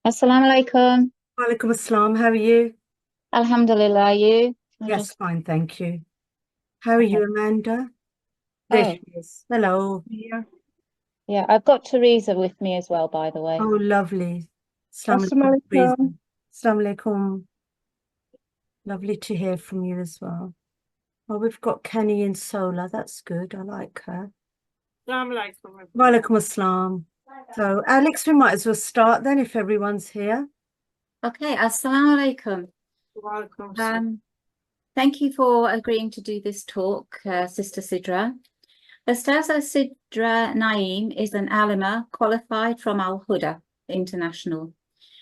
Assalamu alaikum. Walaikum assalam. How are you? Alhamdulillah, you? I Yes, just, fine, thank you. How are you, okay. Amanda? There Oh, she is. Hello. Yeah. yeah, I've got Teresa with me as well, by the way. Oh, lovely. Assalamu alaikum, Assalamu Teresa. alaikum. Assalamu alaikum. Lovely to hear from you as well. Oh, we've got Kenny and Sola. That's good. I like her. Assalamu alaikum. Walaikum assalam. So, Alex, we might as well start then if everyone's here. Okay, Assalamu alaikum. Walaikum salam. Um, Thank you for agreeing to do this talk, Sister Sidra. Ustaza Sidra Naeem is an alima qualified from Al-Huda International.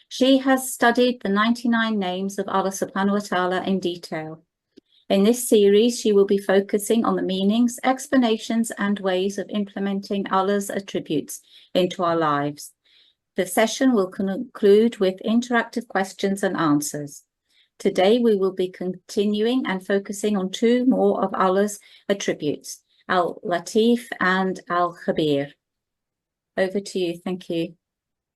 She has studied the 99 names of Allah subhanahu wa ta'ala in detail. In this series, she will be focusing on the meanings, explanations, and ways of implementing Allah's attributes into our lives. The session will conclude with interactive questions and answers. Today, we will be continuing and focusing on two more of Allah's attributes, Al-Lateef and Al-Khabeer. Over to you. Thank you.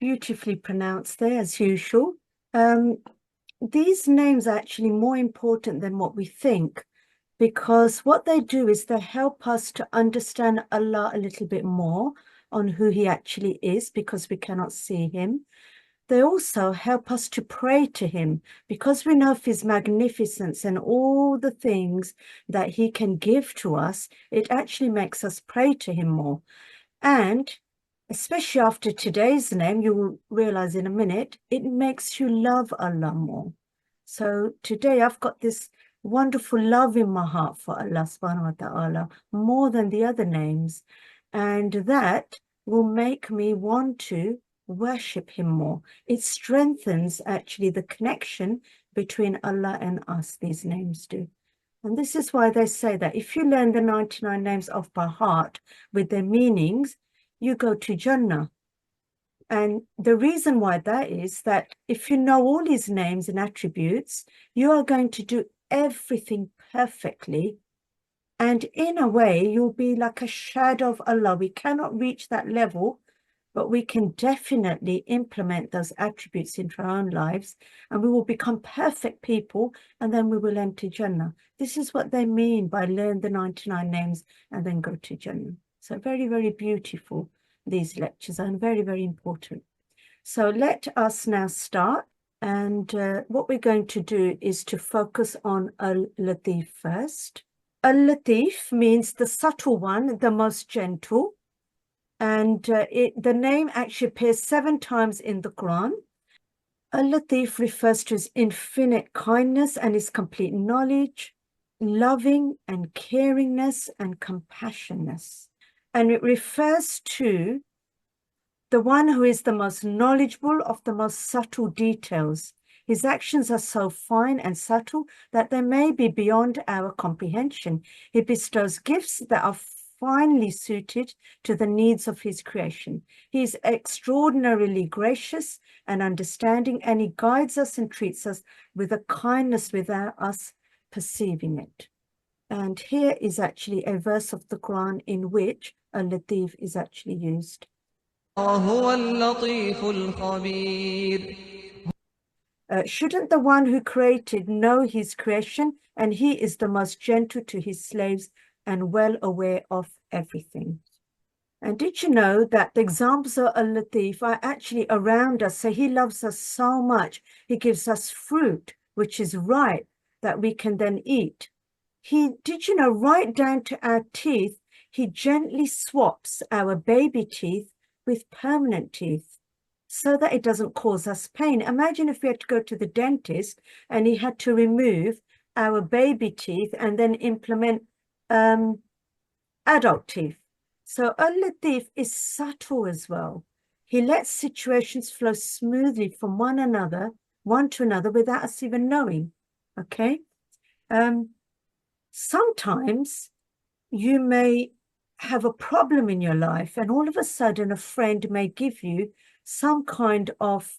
Beautifully pronounced there, as usual. These names are actually more important than what we think, because what they do is they help us to understand Allah a little bit more on who he actually is, because we cannot see him. They also help us to pray to him, because we know of his magnificence and all the things that he can give to us. It actually makes us pray to him more. And especially after today's name, you will realize in a minute, it makes you love Allah more. So today I've got this wonderful love in my heart for Allah subhanahu wa ta'ala, more than the other names. And that will make me want to worship him more. It strengthens actually the connection between Allah and us, these names do. And this is why they say that if you learn the 99 names off by heart with their meanings, you go to Jannah. And the reason why that is that if you know all his names and attributes, you are going to do everything perfectly. And in a way, you'll be like a shadow of Allah. We cannot reach that level, but we can definitely implement those attributes into our own lives, and we will become perfect people, and then we will enter Jannah. This is what they mean by learn the 99 names and then go to Jannah. So very, very beautiful, these lectures, and very, very important. So let us now start. And what we're going to do is to focus on Al-Lateef first. Al-Lateef means the subtle one, the most gentle. And the name actually appears 7 times in the Quran. Al-Lateef refers to his infinite kindness and his complete knowledge, loving and caringness and compassionate. And it refers to the one who is the most knowledgeable of the most subtle details. His actions are so fine and subtle that they may be beyond our comprehension. He bestows gifts that are finely suited to the needs of his creation. He is extraordinarily gracious and understanding, and he guides us and treats us with a kindness without us perceiving it. And here is actually a verse of the Quran in which Al-Lateef is actually used. هو اللطيف الخبير. Shouldn't the one who created know his creation? And he is the most gentle to his slaves and well aware of everything. And did you know that the examples of Al-Lateef are actually around us? So he loves us so much. He gives us fruit, which is ripe, that we can then eat. Did you know, right down to our teeth, he gently swaps our baby teeth with permanent teeth so that it doesn't cause us pain. Imagine if we had to go to the dentist and he had to remove our baby teeth and then implement adult teeth. So Al-Lateef is subtle as well. He lets situations flow smoothly from one to another without us even knowing. Okay. Sometimes you may have a problem in your life, and all of a sudden a friend may give you some kind of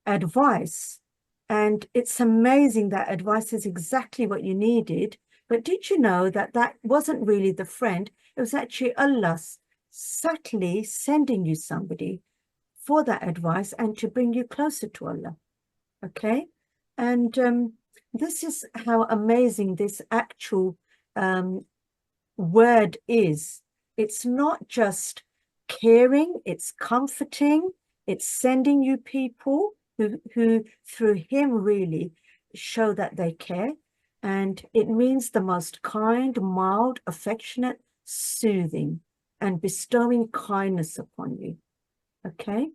advice, and it's amazing that advice is exactly what you needed. But did you know that that wasn't really the friend? It was actually Allah subtly sending you somebody for that advice and to bring you closer to Allah. Okay? And this is how amazing this actual word is. It's not just caring, it's comforting, it's sending you people who through him really show that they care. And it means the most kind, mild, affectionate, soothing, and bestowing kindness upon you. Okay?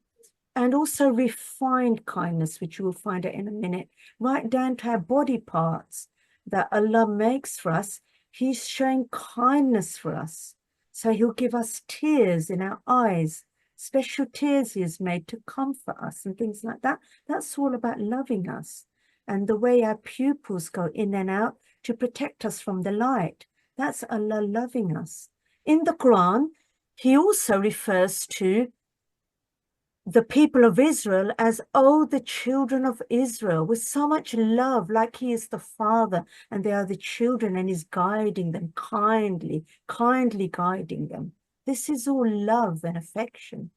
And also refined kindness, which you will find out in a minute, right down to our body parts that Allah makes for us. He's showing kindness for us. So he'll give us tears in our eyes, special tears he has made to comfort us and things like that. That's all about loving us. And the way our pupils go in and out to protect us from the light. That's Allah loving us. In the Quran, he also refers to the people of Israel as, oh, the children of Israel, with so much love, like he is the father and they are the children, and he's guiding them kindly guiding them. This is all love and affection.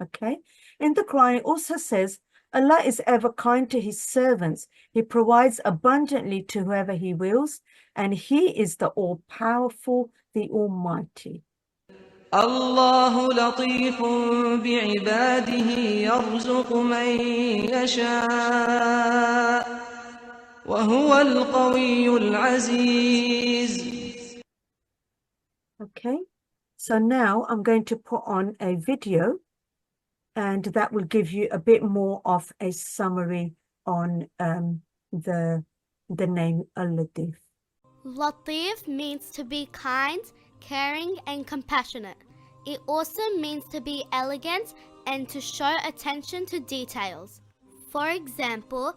Okay? In the Quran, it also says, Allah is ever kind to his servants. He provides abundantly to whoever he wills, and he is the all-powerful, the Almighty. الله لطيف بعباده يرزق من يشاء وهو القوي العزيز. Okay, so now I'm going to put on a video, and that will give you a bit more of a summary on the name Al-Lateef. Lateef means to be kind, caring and compassionate. It also means to be elegant and to show attention to details. For example,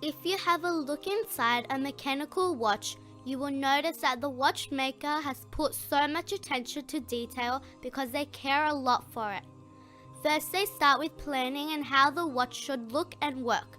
if you have a look inside a mechanical watch, you will notice that the watchmaker has put so much attention to detail because they care a lot for it. First, they start with planning and how the watch should look and work.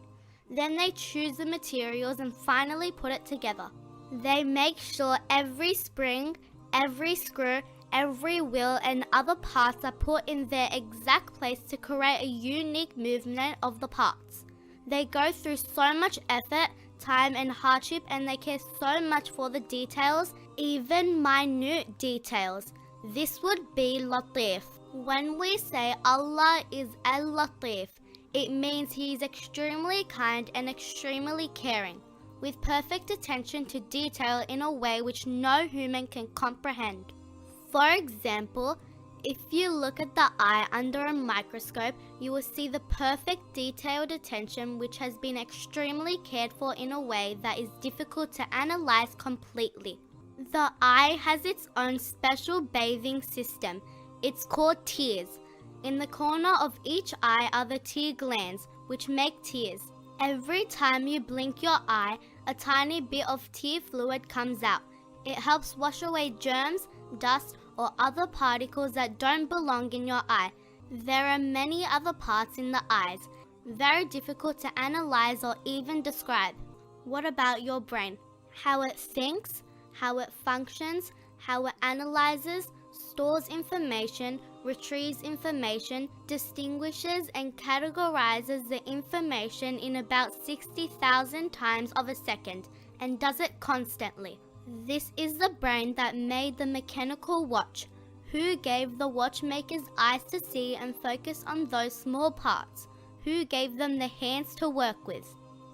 Then they choose the materials and finally put it together. They make sure every spring, every screw, every wheel and other parts are put in their exact place to create a unique movement of the parts. They go through so much effort, time and hardship, and they care so much for the details, even minute details. This would be Lateef. When we say Allah is Al-Lateef, it means he is extremely kind and extremely caring, with perfect attention to detail in a way which no human can comprehend. For example, if you look at the eye under a microscope, you will see the perfect detailed attention which has been extremely cared for in a way that is difficult to analyze completely. The eye has its own special bathing system. It's called tears. In the corner of each eye are the tear glands, which make tears. Every time you blink your eye, a tiny bit of tear fluid comes out. It helps wash away germs, dust, or other particles that don't belong in your eye. There are many other parts in the eyes, very difficult to analyze or even describe. What about your brain? How it thinks, how it functions, how it analyzes, stores information, retrieves information, distinguishes and categorizes the information in about 60,000 times of a second, and does it constantly. This is the brain that made the mechanical watch, who gave the watchmaker's eyes to see and focus on those small parts, who gave them the hands to work with.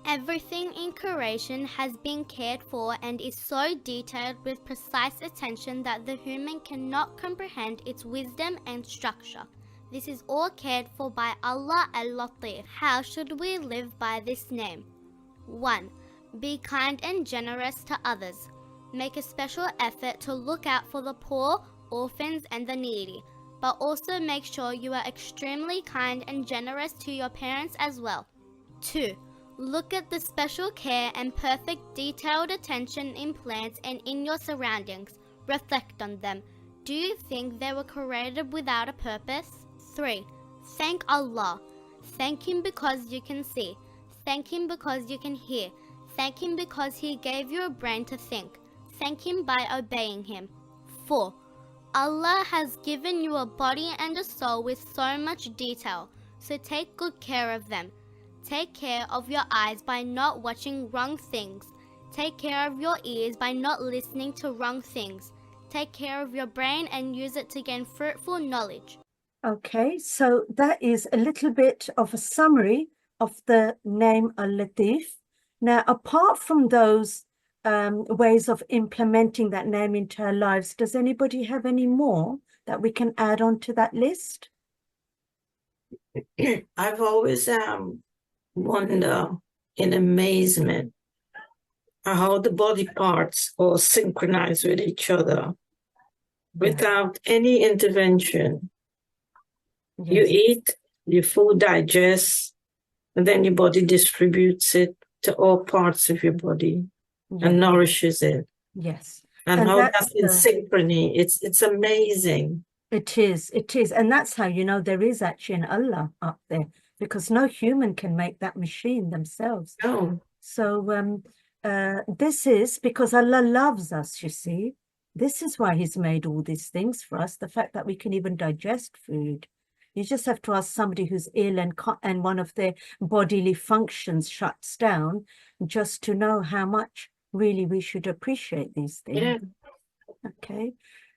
Everything in creation has been cared for and is so detailed with precise attention that the human cannot comprehend its wisdom and structure. This is all cared for by Allah Al-Lateef. How should we live by this name? 1. Be kind and generous to others. Make a special effort to look out for the poor, orphans and the needy, but also make sure you are extremely kind and generous to your parents as well. 2. Look at the special care and perfect detailed attention in plants and in your surroundings. Reflect on them. Do you think they were created without a purpose? 3. Thank Allah. Thank Him because you can see. Thank Him because you can hear. Thank Him because He gave you a brain to think. Thank Him by obeying Him. 4. Allah has given you a body and a soul with so much detail, so take good care of them. Take care of your eyes by not watching wrong things. Take care of your ears by not listening to wrong things. Take care of your brain and use it to gain fruitful knowledge. Okay, so that is a little bit of a summary of the name Al-Lateef. Now, apart from those ways of implementing that name into our lives, does anybody have any more that we can add on to that list? I've always wonder in amazement how the body parts all synchronize with each other without any intervention. You Yes. eat, your food digests, and then your body distributes it to all parts of your body and nourishes it. Yes. And And how that's that's in synchrony, it's amazing. It is. And that's how you know there is actually an Allah up there, because no human can make that machine themselves. No. So this is because Allah loves us, you see. This is why he's made all these things for us, the fact that we can even digest food. You just have to ask somebody who's ill and one of their bodily functions shuts down, just to know how much really we should appreciate these things. Yeah. Okay.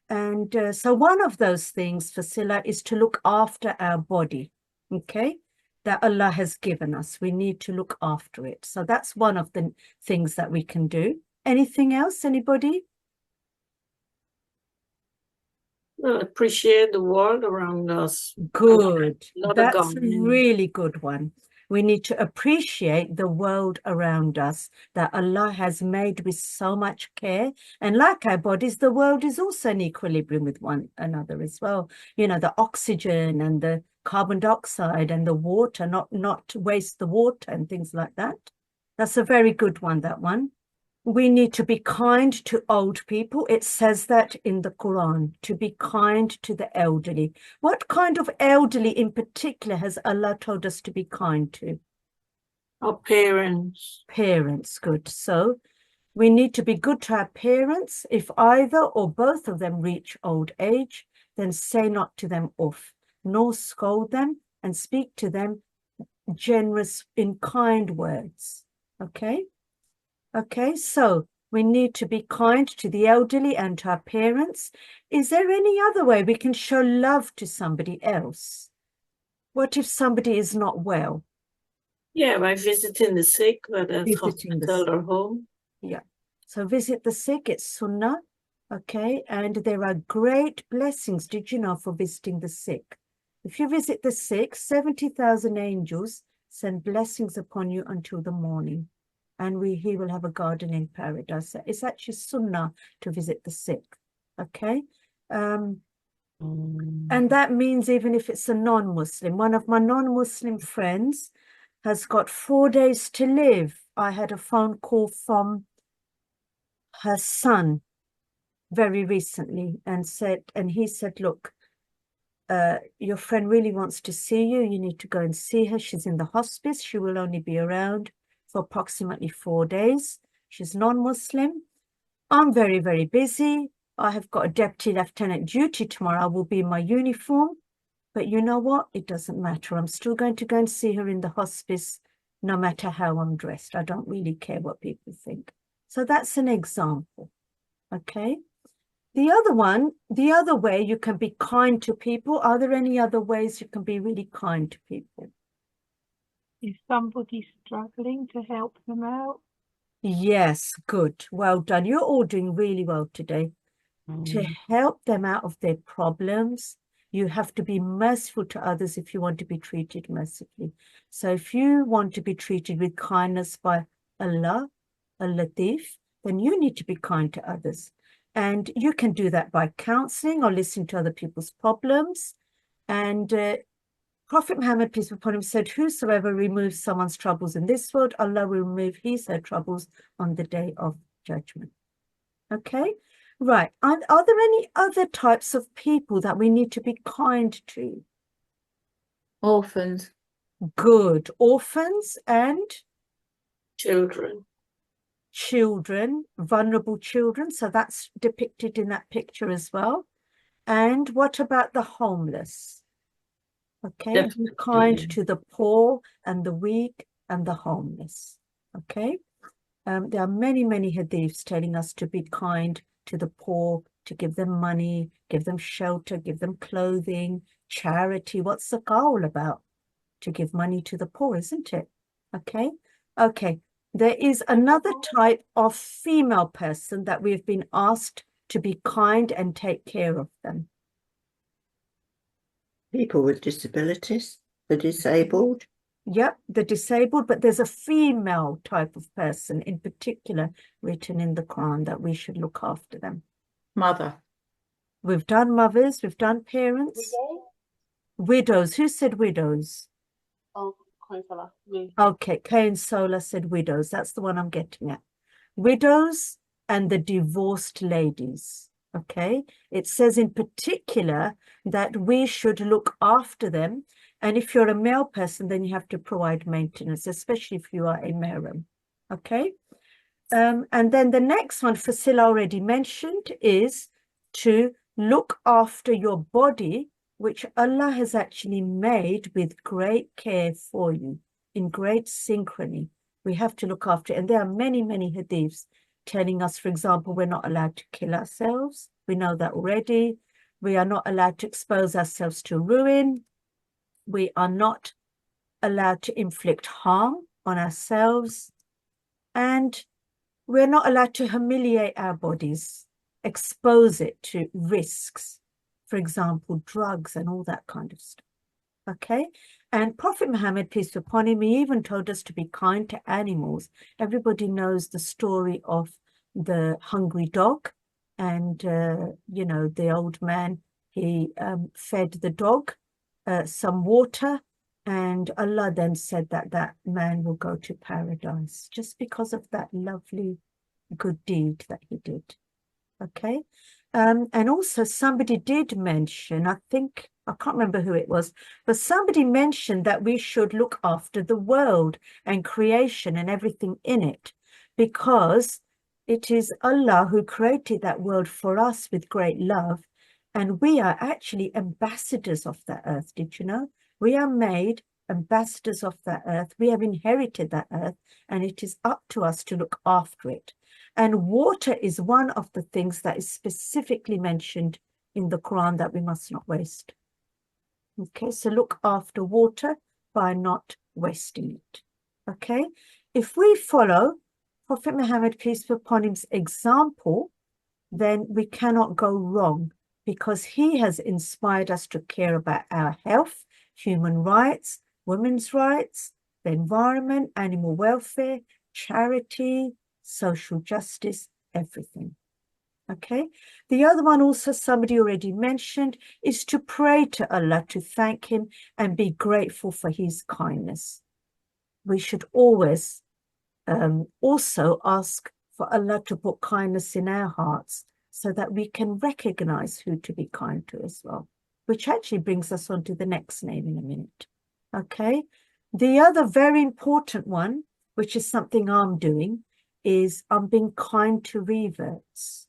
And so one of those things, Fasila, is to look after our body, okay, that Allah has given us. We need to look after it. So that's one of the things that we can do. Anything else, anybody? Well, appreciate the world around us. Good. Not a That's a garden. really good one. We need to appreciate the world around us that Allah has made with so much care. And like our bodies, the world is also in equilibrium with one another as well. You know, the oxygen and the carbon dioxide and the water, not to waste the water and things like that. That's a very good one, that one. We need to be kind to old people. It says that in the Quran, to be kind to the elderly. What kind of elderly in particular has Allah told us to be kind to? Our parents. Parents, good. So we need to be good to our parents. If either or both of them reach old age, then say not to them off, nor scold them, and speak to them generous in kind words. Okay? Okay, so we need to be kind to the elderly and to our parents. Is there any other way we can show love to somebody else? What if somebody is not well? Yeah, by visiting the sick, whether it's Visiting the hospital sick. or home. Yeah, so visit the sick, it's sunnah, okay? And there are great blessings, did you know, for visiting the sick. If you visit the sick, 70,000 angels send blessings upon you until the morning. And he will have a garden in paradise. It's actually sunnah to visit the sick, okay? And that means even if it's a non-Muslim. One of my non-Muslim friends has got 4 days to live. I had a phone call from her son very recently and he said, look, your friend really wants to see you. You need to go and see her. She's in the hospice. She will only be around for approximately 4 days. She's non-Muslim. I'm very, very busy. I have got a deputy lieutenant duty tomorrow. I will be in my uniform. But you know what? It doesn't matter. I'm still going to go and see her in the hospice, no matter how I'm dressed. I don't really care what people think. So that's an example. Okay. The other one, the other way you can be kind to people. Are there any other ways you can be really kind to people? Is somebody struggling to help them out? Yes, good. Well done. You're all doing really well today. To help them out of their problems, you have to be merciful to others if you want to be treated mercifully. So if you want to be treated with kindness by Allah, Al-Lateef, then you need to be kind to others. And you can do that by counseling or listening to other people's problems. And Prophet Muhammad, peace be upon him, said, whosoever removes someone's troubles in this world, Allah will remove his or her troubles on the day of judgment. Okay, right. Are there any other types of people that we need to be kind to? Orphans. Good. Orphans and Children. children, vulnerable children. So that's depicted in that picture as well. And what about the homeless? Okay, be Definitely. kind to the poor and the weak and the homeless. Okay, there are many, many hadiths telling us to be kind to the poor, to give them money, give them shelter, give them clothing, charity. What's zakah all about? To give money to the poor, isn't it? Okay, okay. There is another type of female person that we've been asked to be kind and take care of them. People with disabilities, the disabled. Yep, the disabled, but there's a female type of person in particular written in the Quran that we should look after them. Mother. We've done mothers, we've done parents. Widows. Who said widows? Oh, Koifala, me. Okay, Kain Sola said widows. That's the one I'm getting at. Widows and the divorced ladies. Okay, it says in particular that we should look after them. And if you're a male person, then you have to provide maintenance, especially if you are a mahram. Okay, and then the next one Fasila already mentioned is to look after your body, which Allah has actually made with great care for you, in great synchrony. We have to look after it. And there are many, many hadiths telling us, for example, we're not allowed to kill ourselves. We know that already. We are not allowed to expose ourselves to ruin. We are not allowed to inflict harm on ourselves. And we're not allowed to humiliate our bodies, expose it to risks, for example, drugs and all that kind of stuff. Okay, and Prophet Muhammad, peace be upon him, he even told us to be kind to animals. Everybody knows the story of the hungry dog, and you know, the old man, he fed the dog some water, and Allah then said that that man will go to paradise just because of that lovely good deed that he did. Okay, and also somebody did mention, I think, I can't remember who it was, but somebody mentioned that we should look after the world and creation and everything in it, because it is Allah who created that world for us with great love, and we are actually ambassadors of that earth. Did you know? We are made ambassadors of that earth. We have inherited that earth, and it is up to us to look after it. And water is one of the things that is specifically mentioned in the Quran that we must not waste. Okay, so look after water by not wasting it. Okay, if we follow Prophet Muhammad, peace be upon him's example, then we cannot go wrong, because he has inspired us to care about our health, human rights, women's rights, the environment, animal welfare, charity, social justice, everything. Okay, the other one also somebody already mentioned is to pray to Allah, to thank him and be grateful for his kindness. We should always also ask for Allah to put kindness in our hearts so that we can recognize who to be kind to as well, which actually brings us on to the next name in a minute. Okay, the other very important one, which is something I'm doing, is I'm being kind to reverts.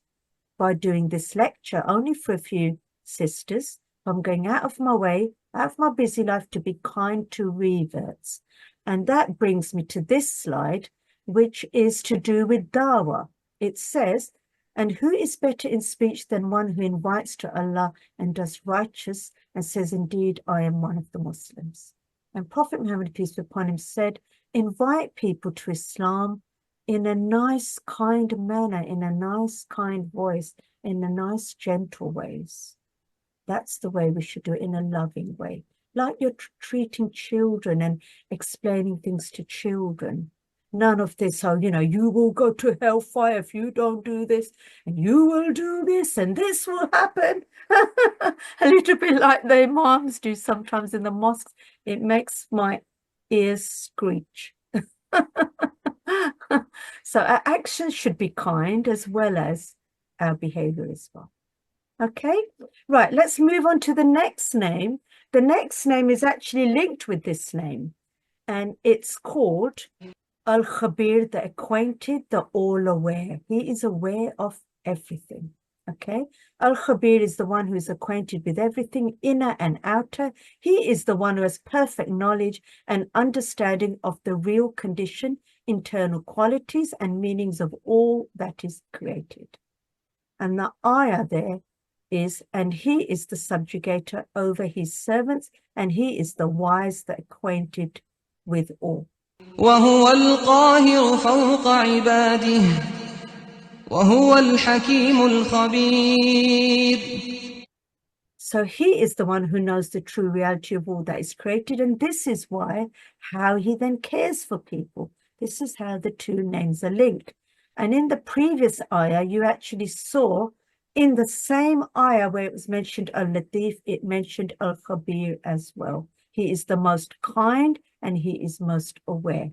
By doing this lecture only for a few sisters, I'm going out of my way, out of my busy life, to be kind to reverts. And that brings me to this slide, which is to do with dawah. It says, and who is better in speech than one who invites to Allah and does righteous and says, indeed, I am one of the Muslims. And Prophet Muhammad, peace be upon him, said, invite people to Islam in a nice, kind manner, in a nice, kind voice, in a nice, gentle ways. That's the way we should do it, in a loving way. Like you're treating children and explaining things to children. None of this, oh, you know, you will go to hellfire if you don't do this, and you will do this, and this will happen. A little bit like the imams do sometimes in the mosques. It makes my ears screech. So our actions should be kind as well as our behavior as well. Okay, right, let's move on to the next name. The next name is actually linked with this name, and it's called Al-Khabeer, the acquainted, the all-aware. He is aware of everything. Okay, Al-Khabeer is the one who is acquainted with everything, inner and outer. He is the one who has perfect knowledge and understanding of the real condition, internal qualities and meanings of all that is created. And the ayah there is, and he is the subjugator over his servants, and he is the wise, the acquainted with all. وهو القاهر فوق عباده وهو الحكيم الخبير. So he is the one who knows the true reality of all that is created. And this is why, how he then cares for people. This is how the two names are linked. And in the previous ayah, you actually saw in the same ayah where it was mentioned Al-LATEEF, it mentioned Al-Khabeer as well. He is the most kind and he is most aware.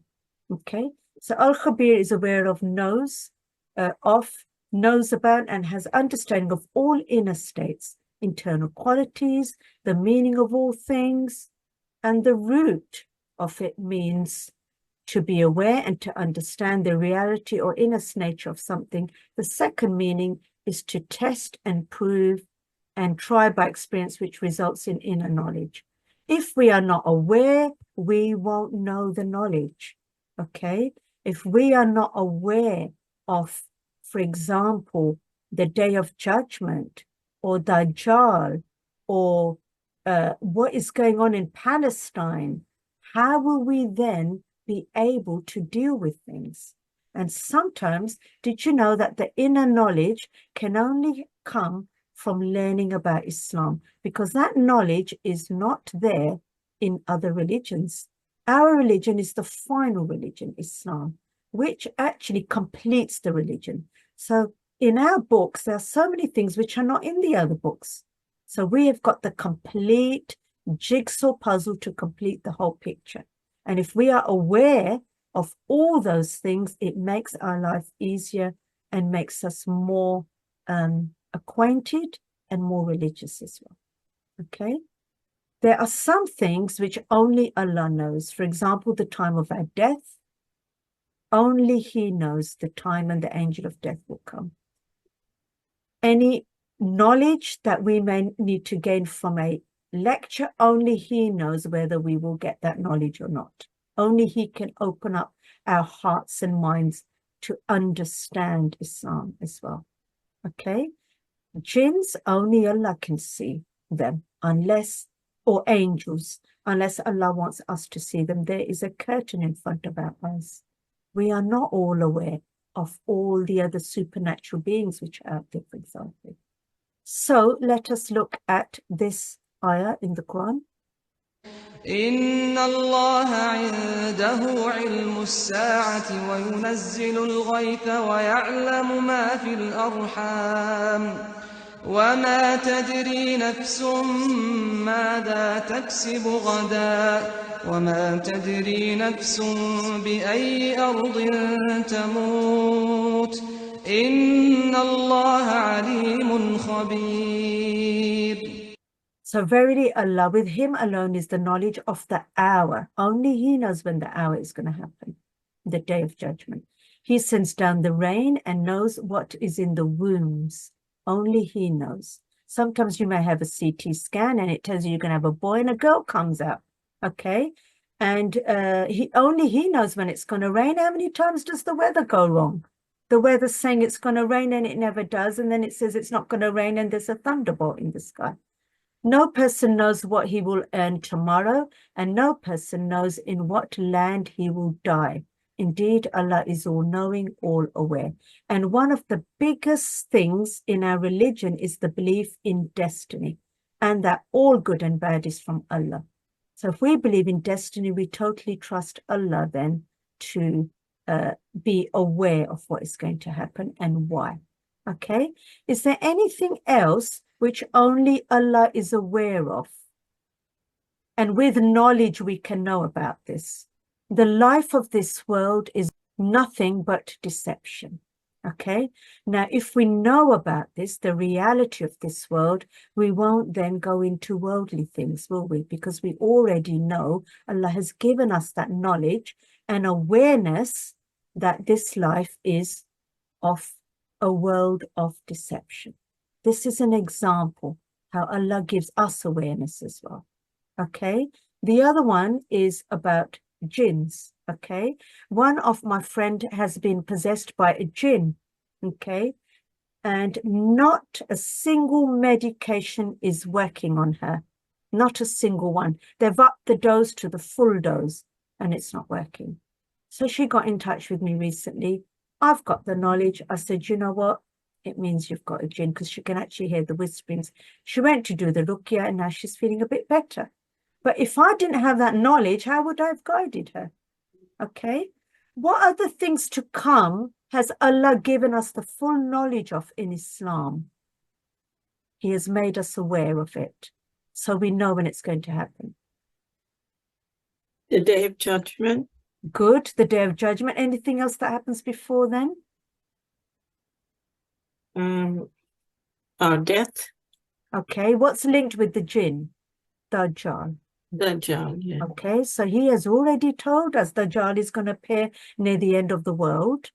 Okay, so Al-Khabeer is aware of, knows about and has understanding of all inner states, internal qualities, the meaning of all things, and the root of it means to be aware and to understand the reality or inner nature of something. The second meaning is to test and prove and try by experience, which results in inner knowledge. If we are not aware, we won't know the knowledge. Okay, if we are not aware of, for example, the day of judgment or Dajjal or what is going on in Palestine, how will we then be able to deal with things? And sometimes, did you know that the inner knowledge can only come from learning about Islam? Because that knowledge is not there in other religions. Our religion is the final religion, Islam, which actually completes the religion. So in our books, there are so many things which are not in the other books. So we have got the complete jigsaw puzzle to complete the whole picture. And if we are aware of all those things, it makes our life easier and makes us more acquainted and more religious as well. Okay? There are some things which only Allah knows. For example, the time of our death. Only He knows the time and the angel of death will come. Any knowledge that we may need to gain from a lecture, only He knows whether we will get that knowledge or not. Only He can open up our hearts and minds to understand Islam as well. Okay? Jinns, only Allah can see them, unless, or angels, unless Allah wants us to see them. There is a curtain in front of our eyes. We are not all aware of all the other supernatural beings which are out there, for example. So let us look at this ayah in the Quran. إن الله عنده علم الساعة وينزل الغيث ويعلم ما في الأرحام وما تدري نفس ماذا تكسب غدا وما تدري نفس بأي أرض تموت إن الله عليم خبير. So verily Allah, with Him alone is the knowledge of the hour. Only He knows when the hour is going to happen, the day of judgment. He sends down the rain and knows what is in the wombs. Only He knows. Sometimes you may have a CT scan and it tells you you're going to have a boy and a girl comes out. Okay? And only He knows when it's going to rain. How many times does the weather go wrong? The weather's saying it's going to rain and it never does. And then it says it's not going to rain and there's a thunderbolt in the sky. No person knows what he will earn tomorrow, and no person knows in what land he will die. Indeed, Allah is all-knowing, all-aware. And one of the biggest things in our religion is the belief in destiny, and that all good and bad is from Allah. So if we believe in destiny, we totally trust Allah then to be aware of what is going to happen and why. Okay? Is there anything else which only Allah is aware of? And with knowledge we can know about this. The life of this world is nothing but deception. Okay? Now, if we know about this, the reality of this world, we won't then go into worldly things, will we? Because we already know Allah has given us that knowledge and awareness that this life is of a world of deception. This is an example how Allah gives us awareness as well. Okay. The other one is about jinns. Okay. One of my friend has been possessed by a jinn. Okay. And not a single medication is working on her. Not a single one. They've upped the dose to the full dose and it's not working. So she got in touch with me recently. I've got the knowledge. I said, you know what? It means you've got a jinn, because she can actually hear the whisperings. She went to do the ruqya and now she's feeling a bit better. But if I didn't have that knowledge, how would I have guided her? Okay. What other things to come has Allah given us the full knowledge of in Islam? He has made us aware of it, so we know when it's going to happen. The Day of Judgment. Good. The Day of Judgment. Anything else that happens before then? Our death. Okay. What's linked with the jinn? Dajjal. Dajjal, yeah. Okay. So he has already told us Dajjal is going to appear near the end of the world.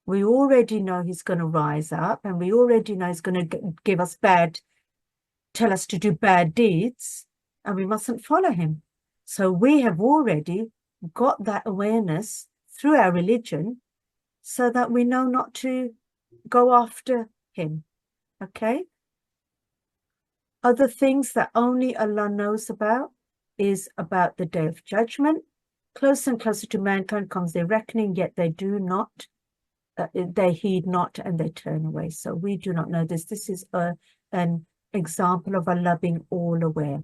We already know he's going to rise up, and we already know he's going to give us tell us to do bad deeds, and we mustn't follow him. So we have already got that awareness through our religion so that we know not to go after him. Okay. Other things that only Allah knows about is about the Day of Judgment. Closer and closer to mankind comes their reckoning, yet they do not. They heed not and they turn away. So we do not know this. This is an example of Allah being all aware.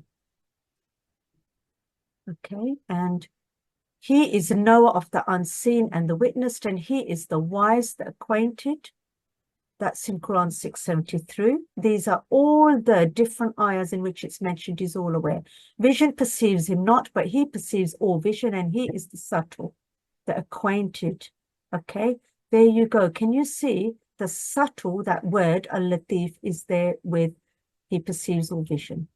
Okay, and he is the knower of the unseen and the witnessed, and he is the wise, the acquainted. That's in Quran 673. These are all the different ayahs in which it's mentioned he's all aware. Vision perceives him not, but he perceives all vision, and he is the subtle, the acquainted. Okay. There you go. Can you see the subtle, that word, Al-Lateef, is there with he perceives all vision.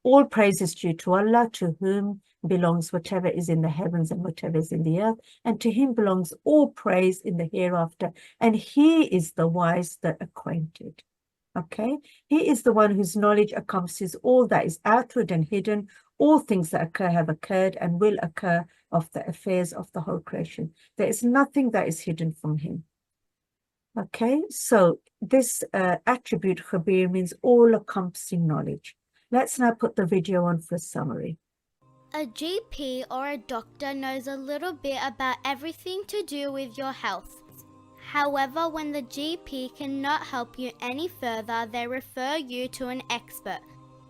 All praise is due to Allah, to whom belongs whatever is in the heavens and whatever is in the earth, and to him belongs all praise in the hereafter, and he is the wise, the acquainted. Okay? He is the one whose knowledge encompasses all that is outward and hidden. All things that occur have occurred and will occur of the affairs of the whole creation. There is nothing that is hidden from him. Okay, so this attribute, Khabeer, means all-encompassing knowledge. Let's now put the video on for a summary. A GP or a doctor knows a little bit about everything to do with your health. However, when the GP cannot help you any further, they refer you to an expert.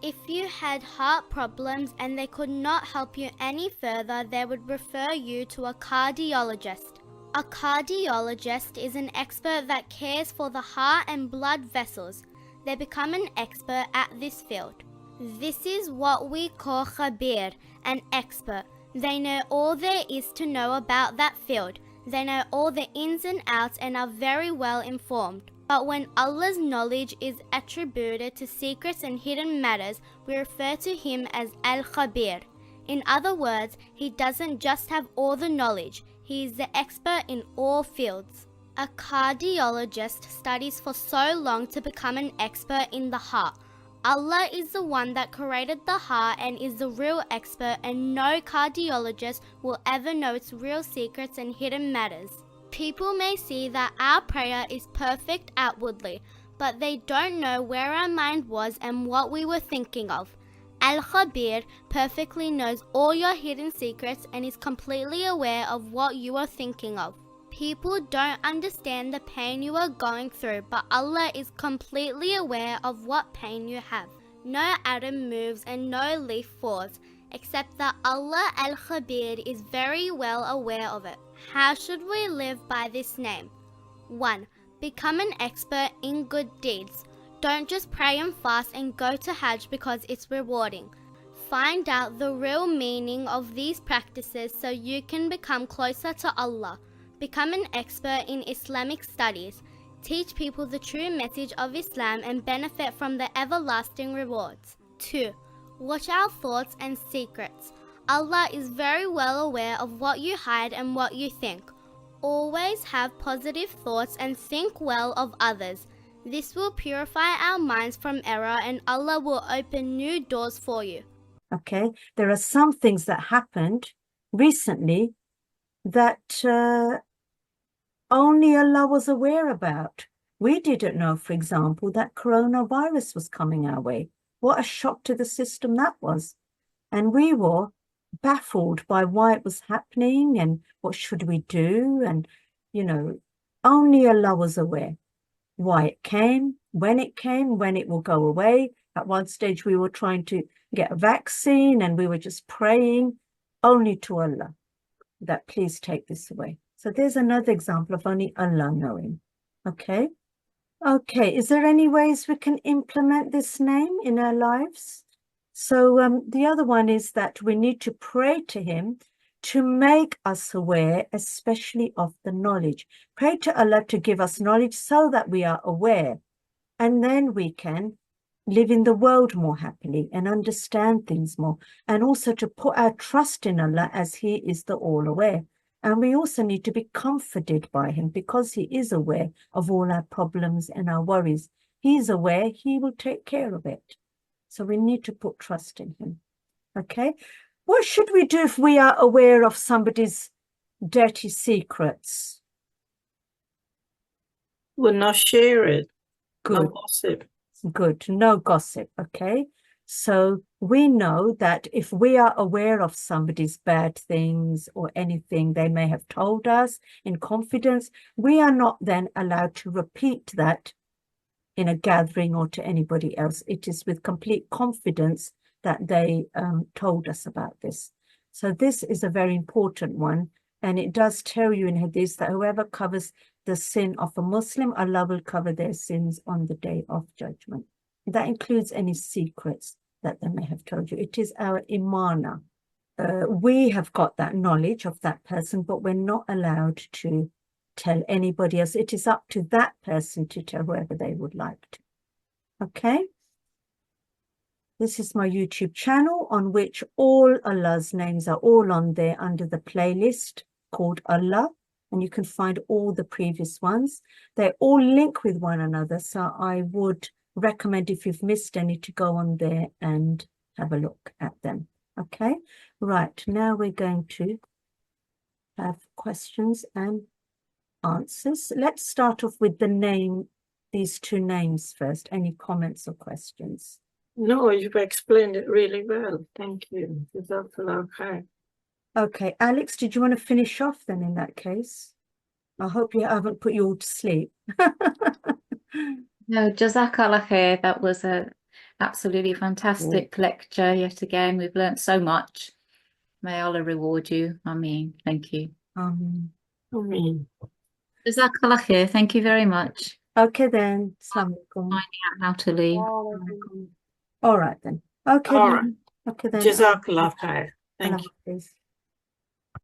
If you had heart problems and they could not help you any further, they would refer you to a cardiologist. A cardiologist is an expert that cares for the heart and blood vessels. They become an expert at this field. This is what we call Khabeer, an expert. They know all there is to know about that field. They know all the ins and outs and are very well informed. But when Allah's knowledge is attributed to secrets and hidden matters, we refer to him as Al-Khabeer. In other words, he doesn't just have all the knowledge, he is the expert in all fields. A cardiologist studies for so long to become an expert in the heart. Allah is the one that created the heart and is the real expert, and no cardiologist will ever know its real secrets and hidden matters. People may see that our prayer is perfect outwardly, but they don't know where our mind was and what we were thinking of. Al-Khabeer perfectly knows all your hidden secrets and is completely aware of what you are thinking of. People don't understand the pain you are going through, but Allah is completely aware of what pain you have. No atom moves and no leaf falls, except that Allah Al-Khabeer is very well aware of it. How should we live by this name? 1. Become an expert in good deeds. Don't just pray and fast and go to Hajj because it's rewarding. Find out the real meaning of these practices so you can become closer to Allah. Become an expert in Islamic studies. Teach people the true message of Islam and benefit from the everlasting rewards. 2. Watch our thoughts and secrets. Allah is very well aware of what you hide and what you think. Always have positive thoughts and think well of others. This will purify our minds from error and Allah will open new doors for you. Okay, there are some things that happened recently that only Allah was aware about. We didn't know, for example, that coronavirus was coming our way. What a shock to the system that was. And we were baffled by why it was happening and what should we do. And, you know, only Allah was aware why it came, when it will go away. At one stage, we were trying to get a vaccine and we were just praying only to Allah that please take this away. So there's another example of only Allah knowing. Okay. Okay. Is there any ways we can implement this name in our lives? So the other one is that we need to pray to him to make us aware, especially of the knowledge. Pray to Allah to give us knowledge so that we are aware. And then we can live in the world more happily and understand things more. And also to put our trust in Allah as he is the all-aware. And we also need to be comforted by him because he is aware of all our problems and our worries. He's aware, he will take care of it. So we need to put trust in him. Okay. What should we do if we are aware of somebody's dirty secrets? We'll not share it. Good. No gossip. Good. No gossip. Okay. So we know that if we are aware of somebody's bad things or anything they may have told us in confidence, we are not then allowed to repeat that in a gathering or to anybody else. It is with complete confidence that they told us about this. So this is a very important one. And it does tell you in Hadith that whoever covers the sin of a Muslim, Allah will cover their sins on the day of judgment. That includes any secrets that they may have told you. It is our imana. We have got that knowledge of that person, but we're not allowed to tell anybody else. It is up to that person to tell whoever they would like to. Okay? This is my YouTube channel on which all Allah's names are all on there under the playlist called Allah. And you can find all the previous ones. They all link with one another. So I would recommend, if you've missed any, to go on there and have a look at them. Okay? Right. Now we're going to have questions and answers. Let's start off with the name, these two names first. Any comments or questions? No, you've explained it really well. Thank you. Jazakallah khair. Okay, Alex, did you want to finish off then in that case? I hope you haven't put you all to sleep. No, Jazakallah khair. That was a absolutely fantastic lecture yet again. We've learned so much. May Allah reward you. Ameen. Thank you. Ameen. Jazakallah khair. Thank you very much. Okay then. Assalamu alaikum. Finding out how to leave. All right then. Okay All then. right. Okay then. Jazakallah khair. Thank you. Allah Hafiz.